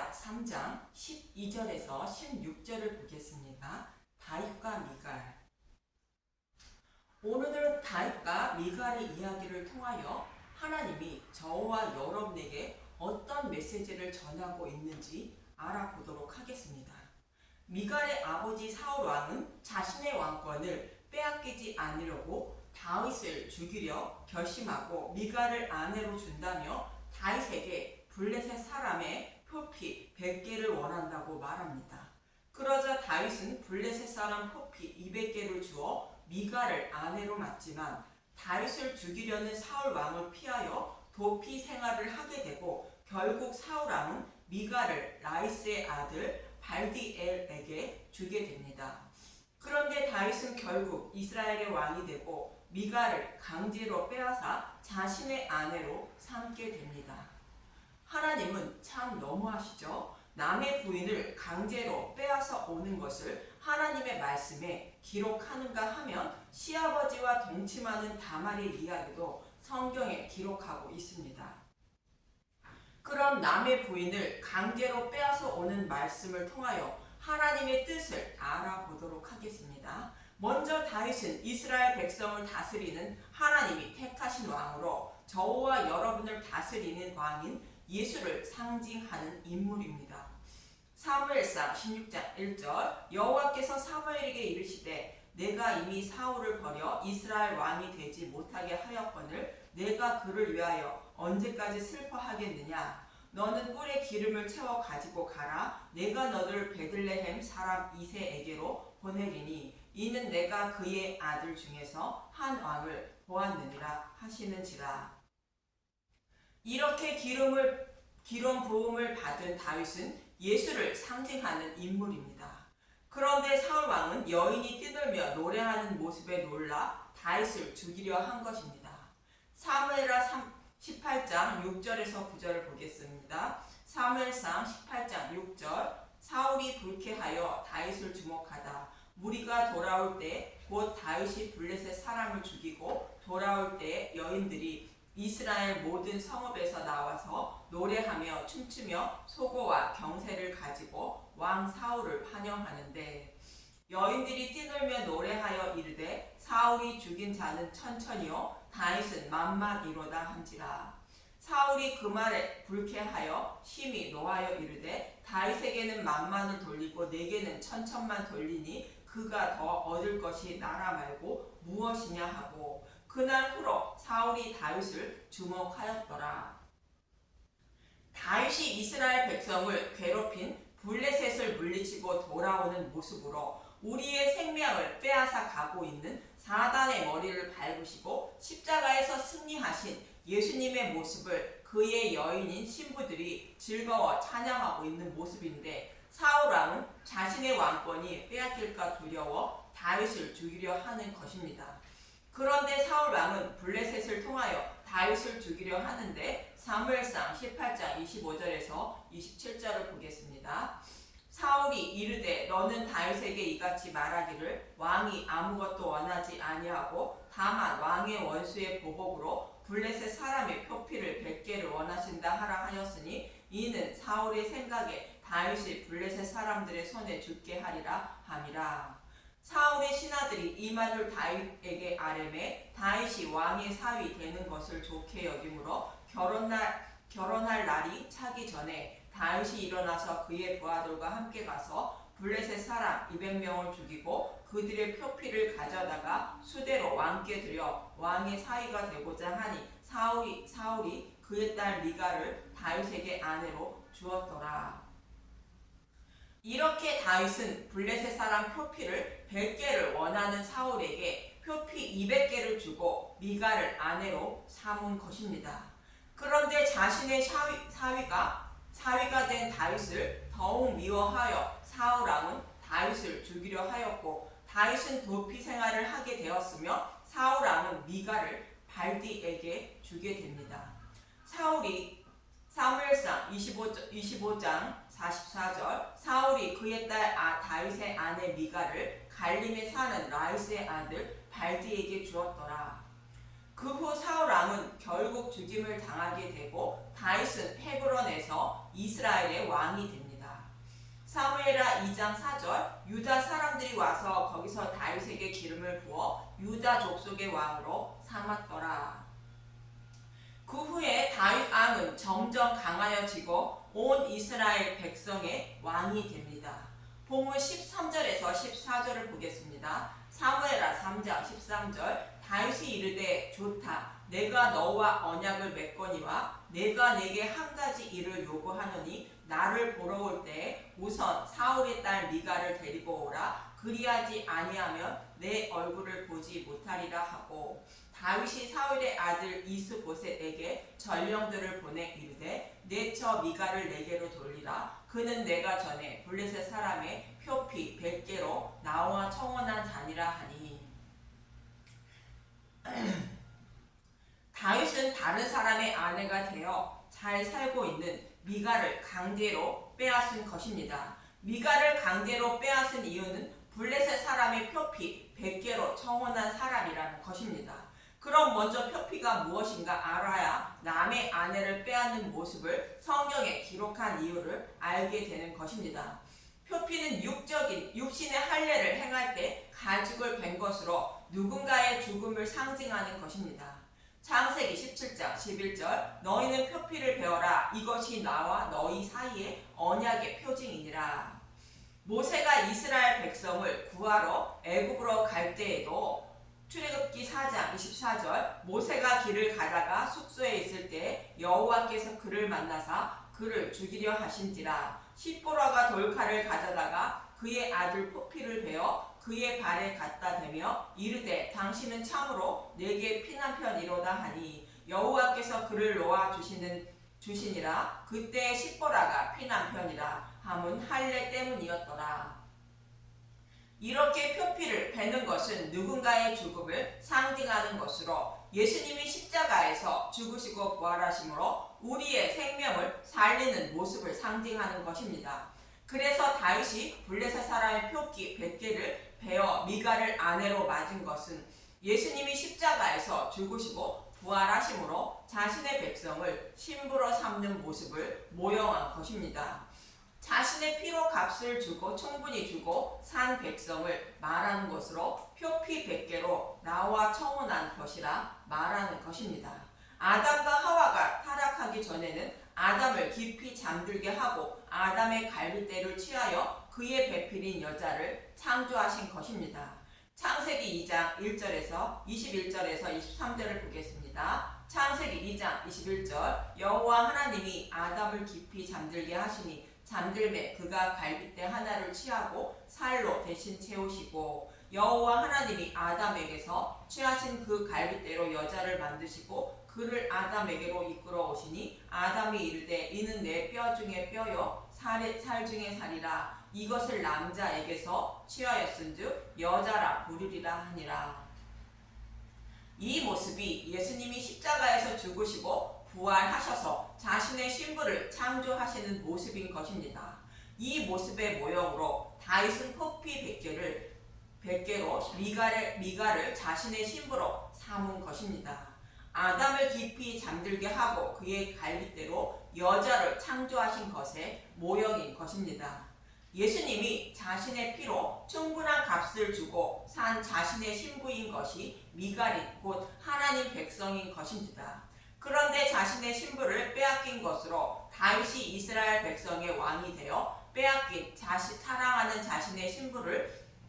사무엘하 3장 12절에서 16절을 보겠습니다. 다윗과 미갈. 오늘은 다윗과 미갈의 이야기를 통하여 하나님이 저와 여러분에게 어떤 메시지를 전하고 있는지 알아보도록 하겠습니다. 미갈의 아버지 사울 왕은 자신의 왕권을 빼앗기지 않으려고 다윗을 죽이려 결심하고 미갈을 아내로 준다며 다윗에게 블레셋 사람의 표피 100개를 원한다고 말합니다. 그러자 다윗은 블레셋 사람 표피 200개를 주어 미갈을 아내로 맞지만 다윗을 죽이려는 사울 왕을 피하여 도피 생활을 하게 되고 결국 사울 왕은 미갈을 라이스의 아들 발디엘에게 주게 됩니다. 그런데 다윗은 결국 이스라엘의 왕이 되고 미갈을 강제로 빼앗아 자신의 아내로 삼게 됩니다. 하나님은 참 너무하시죠? 남의 부인을 강제로 빼앗아 오는 것을 하나님의 말씀에 기록하는가 하면 시아버지와 동침하는 다말의 이야기도 성경에 기록하고 있습니다. 그럼 남의 부인을 강제로 빼앗아 오는 말씀을 통하여 하나님의 뜻을 알아보도록 하겠습니다. 먼저 다윗은 이스라엘 백성을 다스리는 하나님이 택하신 왕으로 저와 여러분을 다스리는 왕인 예수를 상징하는 인물입니다. 사무엘상 16장 1절 여호와께서 사무엘에게 이르시되 내가 이미 사울을 버려 이스라엘 왕이 되지 못하게 하였거늘 내가 그를 위하여 언제까지 슬퍼하겠느냐. 너는 뿔에 기름을 채워 가지고 가라. 내가 너를 베들레헴 사람 이새에게로 보내리니 이는 내가 그의 아들 중에서 한 왕을 보았느니라 하시는지라. 이렇게 기름 부음을 받은 다윗은 예수를 상징하는 인물입니다. 그런데 사울 왕은 여인이 뛰놀며 노래하는 모습에 놀라 다윗을 죽이려 한 것입니다. 사무엘하 18장 6절에서 9절을 보겠습니다. 사무엘상 18장 6절 사울이 불쾌하여 다윗을 주목하다. 무리가 돌아올 때 곧 다윗이 블레셋 사람을 죽이고 돌아올 때 여인들이 이스라엘 모든 성읍에서 나와서 노래하며 춤추며 소고와 경새를 가지고 왕 사울을 환영하는데 여인들이 뛰놀며 노래하여 이르되 사울이 죽인 자는 천천히요 다윗은 만만이로다 한지라. 사울이 그 말에 불쾌하여 심히 노하여 이르되 다윗에게는 만만을 돌리고 내게는 천천만 돌리니 그가 더 얻을 것이 나라 말고 무엇이냐 하고 그날 후로 사울이 다윗을 주목하였더라. 다윗이 이스라엘 백성을 괴롭힌 블레셋을 물리치고 돌아오는 모습으로 우리의 생명을 빼앗아 가고 있는 사단의 머리를 밟으시고 십자가에서 승리하신 예수님의 모습을 그의 여인인 신부들이 즐거워 찬양하고 있는 모습인데 사울 왕은 자신의 왕권이 빼앗길까 두려워 다윗을 죽이려 하는 것입니다. 그런데 사울 왕은 블레셋을 통하여 다윗을 죽이려 하는데 사무엘상 18장 25절에서 27절을 보겠습니다. 사울이 이르되 너는 다윗에게 이같이 말하기를 왕이 아무것도 원하지 아니하고 다만 왕의 원수의 보복으로 블레셋 사람의 표피를 100개를 원하신다 하라 하였으니 이는 사울의 생각에 다윗이 블레셋 사람들의 손에 죽게 하리라 함이라. 사울의 신하들이 이 말을 다윗에게 아뢰매 다윗이 왕의 사위 되는 것을 좋게 여기므로 결혼할 날이 차기 전에 다윗이 일어나서 그의 부하들과 함께 가서 블레셋 사람 200명을 죽이고 그들의 표피를 가져다가 수대로 왕께 드려 왕의 사위가 되고자 하니 사울이 그의 딸 미갈을 다윗에게 아내로 주었더라. 이렇게 다윗은 블레셋 사람 표피를 100개를 원하는 사울에게 표피 200개를 주고 미갈을 아내로 삼은 것입니다. 그런데 자신의 사위가 된 다윗을 더욱 미워하여 사울 왕은 다윗을 죽이려 하였고 다윗은 도피 생활을 하게 되었으며 사울 왕은 미갈을 발디에게 주게 됩니다. 사울이 사무엘상 25장 44절 사울이 그의 딸 다윗의 아내 미갈을 갈림에 사는 라이스의 아들 발디에게 주었더라. 그 후 사울 왕은 결국 죽임을 당하게 되고 다윗은 헤브론에서 이스라엘의 왕이 됩니다. 사무엘하 2장 4절 유다 사람들이 와서 거기서 다윗에게 기름을 부어 유다 족속의 왕으로 삼았더라. 그 후에 다윗 왕은 점점 강하여지고 온 이스라엘 백성의 왕이 됩니다. 본문 13절에서 14절을 보겠습니다. 사무엘하 3장 13절 다윗이 이르되 좋다. 내가 너와 언약을 맺거니와 내가 내게 한 가지 일을 요구하노니 나를 보러 올 때에 우선 사울의 딸 미가를 데리고 오라. 그리하지 아니하면 내 얼굴을 보지 못하리라 하고 다윗이 사울의 아들 이스보셋에게 전령들을 보내 이르되 내처 미가를 내게로 돌리라. 그는 내가 전에 블레셋 사람의 표피 100개로 나와 청혼한 자니라 하니 다윗은 다른 사람의 아내가 되어 잘 살고 있는 미가를 강제로 빼앗은 것입니다. 미가를 강제로 빼앗은 이유는 블레셋 사람의 표피 100개로 청혼한 사람이라는 것입니다. 그럼 먼저 표피가 무엇인가 알아야 남의 아내를 빼앗는 모습을 성경에 기록한 이유를 알게 되는 것입니다. 표피는 육신의 할례를 행할 때 가죽을 벤 것으로 누군가의 죽음을 상징하는 것입니다. 창세기 17장 11절 너희는 표피를 베어라. 이것이 나와 너희 사이의 언약의 표징이니라. 모세가 이스라엘 백성을 구하러 애굽으로 갈 때에도 출애굽기 4장 24절 모세가 길을 가다가 숙소에 있을 때 여호와께서 그를 만나사 그를 죽이려 하신지라. 십보라가 돌칼을 가져다가 그의 아들 포피를 베어 그의 발에 갖다 대며 이르되 당신은 참으로 내게 피난편이로다 하니 여호와께서 그를 놓아 주시니라. 그때 십보라가 피난편이라 함은 할례 때문이었더라. 이렇게 표피를 베는 것은 누군가의 죽음을 상징하는 것으로 예수님이 십자가에서 죽으시고 부활하심으로 우리의 생명을 살리는 모습을 상징하는 것입니다. 그래서 다윗이 블레셋 사람의 표기 100개를 베어 미가를 아내로 맞은 것은 예수님이 십자가에서 죽으시고 부활하심으로 자신의 백성을 신부로 삼는 모습을 모형한 것입니다. 자신의 피로 값을 주고 충분히 주고 산 백성을 말하는 것으로 표피 100개로 나와 청혼한 것이라 말하는 것입니다. 아담과 하와가 타락하기 전에는 아담을 깊이 잠들게 하고 아담의 갈빗대를 취하여 그의 배필인 여자를 창조하신 것입니다. 창세기 2장 1절에서 21절에서 23절을 보겠습니다. 창세기 2장 21절 여호와 하나님이 아담을 깊이 잠들게 하시니 잠들매 그가 갈빗대 하나를 취하고 살로 대신 채우시고 여호와 하나님이 아담에게서 취하신 그 갈빗대로 여자를 만드시고 그를 아담에게로 이끌어 오시니 아담이 이르되 이는 내 뼈 중에 뼈요 살 중에 살이라. 이것을 남자에게서 취하였은즉 여자라 부르리라 하니라. 이 모습이 예수님이 십자가에서 죽으시고 부활하셔서 자신의 신부를 창조하시는 모습인 것입니다. 이 모습의 모형으로 다윗은 포피 100개로 미가를 자신의 신부로 삼은 것입니다. 아담을 깊이 잠들게 하고 그의 갈빗대로 여자를 창조하신 것의 모형인 것입니다. 예수님이 자신의 피로 충분한 값을 주고 산 자신의 신부인 것이 미갈인 곧 하나님 백성인 것입니다. 그런데 자신의 신부를 빼앗긴 것으로 다윗이 이스라엘 백성의 왕이 되어 빼앗긴 사랑하는 자신의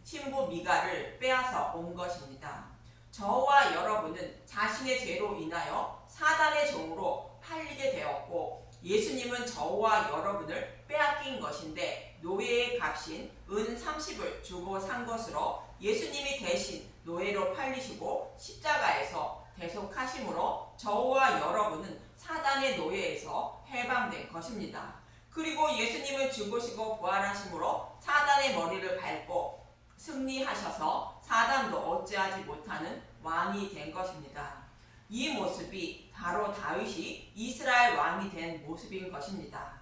신부 미갈을 빼앗아 온 것입니다. 저와 여러분은 자신의 죄로 인하여 사단의 종으로 팔리게 되었고 예수님은 저와 여러분을 빼앗긴 것인데 노예의 값인 은 30을 주고 산 것으로 예수님이 대신 노예로 팔리시고 십자가에서 대속하심으로 저와 여러분은 사단의 노예에서 해방된 것입니다. 그리고 예수님은 죽으시고 부활하심으로 사단의 머리를 밟고 승리하셔서 사단도 어찌하지 못하는 왕이 된 것입니다. 이 모습이 바로 다윗이 이스라엘 왕이 된 모습인 것입니다.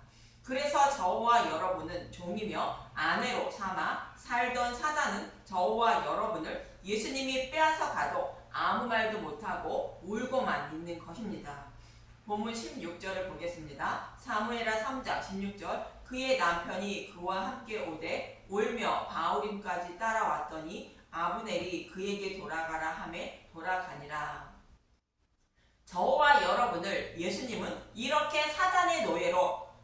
그래서 저와 여러분은 종이며 아내로 삼아 살던 사단은 저와 여러분을 예수님이 빼앗아 가도 아무 말도 못하고 울고만 있는 것입니다. 본문 16절을 보겠습니다. 사무엘하 3장 16절 그의 남편이 그와 함께 오되 울며 바울임까지 따라왔더니 아브넬이 그에게 돌아가라 하매 돌아가니라. 저와 여러분을 예수님은 이렇게 사단의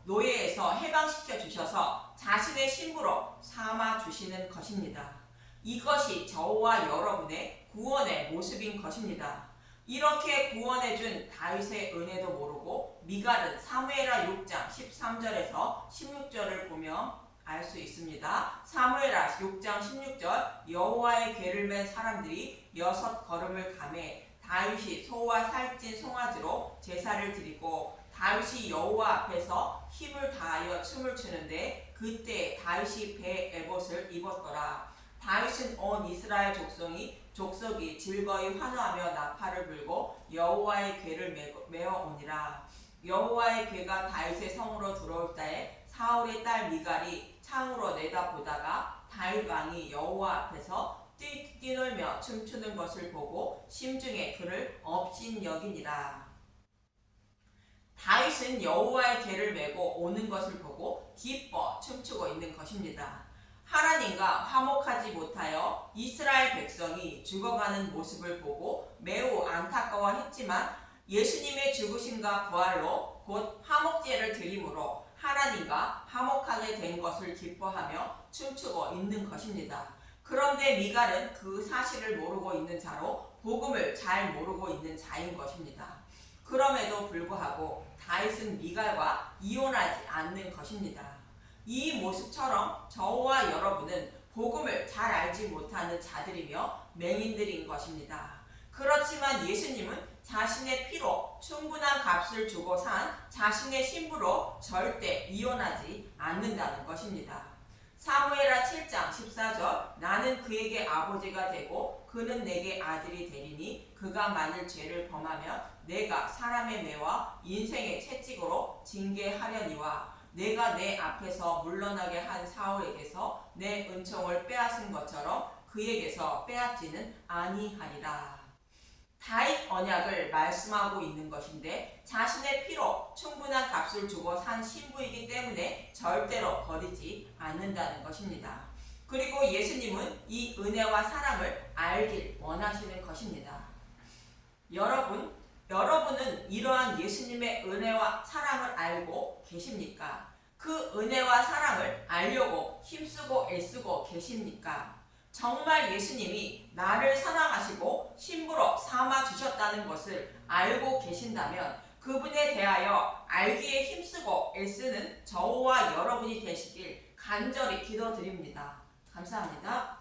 노예에서 해방시켜 주셔서 자신의 신부로 삼아 주시는 것입니다. 이것이 저와 여러분의 구원의 모습인 것입니다. 이렇게 구원해준 다윗의 은혜도 모르고 미갈은 사무엘하 6장 13절에서 16절을 보며 알 수 있습니다. 사무엘하 6장 16절 여호와의 궤를 맨 사람들이 6걸음을 가매 다윗이 소와 살찐 송아지로 제사를 드리고 다윗이 여호와 앞에서 힘을 다하여 춤을 추는데 그때 다윗이 배 에봇을 입었더라. 다윗은 온 이스라엘 족속이 즐거이 환호하며 나팔을 불고 여호와의 궤를 메어 오니라. 여호와의 궤가 다윗의 성으로 들어올 때에 사울의 딸 미갈이 창으로 내다보다가 다윗 왕이 여호와 앞에서 뛰놀며 춤추는 것을 보고 심중에 그를 업신여기니라. 다윗은 여호와의 궤를 메고 오는 것을 보고 기뻐 춤추고 있는 것입니다. 하나님과 화목하지 못하여 이스라엘 백성이 죽어가는 모습을 보고 매우 안타까워했지만 예수님의 죽으심과 부활로 곧 화목제를 드림으로 하나님과 화목하게 된 것을 기뻐하며 춤추고 있는 것입니다. 그런데 미갈은 그 사실을 모르고 있는 자로 복음을 잘 모르고 있는 자인 것입니다. 그럼에도 불구하고 다윗은 미갈과 이혼하지 않는 것입니다. 이 모습처럼 저와 여러분은 복음을 잘 알지 못하는 자들이며 맹인들인 것입니다. 그렇지만 예수님은 자신의 피로 충분한 값을 주고 산 자신의 신부로 절대 이혼하지 않는다는 것입니다. 사무엘하 7장 14절 나는 그에게 아버지가 되고 그는 내게 아들이 되리니 그가 만일 죄를 범하면 내가 사람의 매와 인생의 채찍으로 징계하려니와 내가 내 앞에서 물러나게 한 사울에게서 내 은총을 빼앗은 것처럼 그에게서 빼앗지는 아니하리라. 다윗 언약을 말씀하고 있는 것인데 자신의 피로 충분한 값을 주고 산 신부이기 때문에 절대로 버리지 않는다는 것입니다. 그리고 예수님은 이 은혜와 사랑을 알길 원하시는 것입니다. 여러분은 이러한 예수님의 은혜와 사랑을 알고 계십니까? 그 은혜와 사랑을 알려고 힘쓰고 애쓰고 계십니까? 정말 예수님이 나를 사랑하시고 신부로 삼아 주셨다는 것을 알고 계신다면 그분에 대하여 알기에 힘쓰고 애쓰는 저와 여러분이 되시길 간절히 기도드립니다. 감사합니다.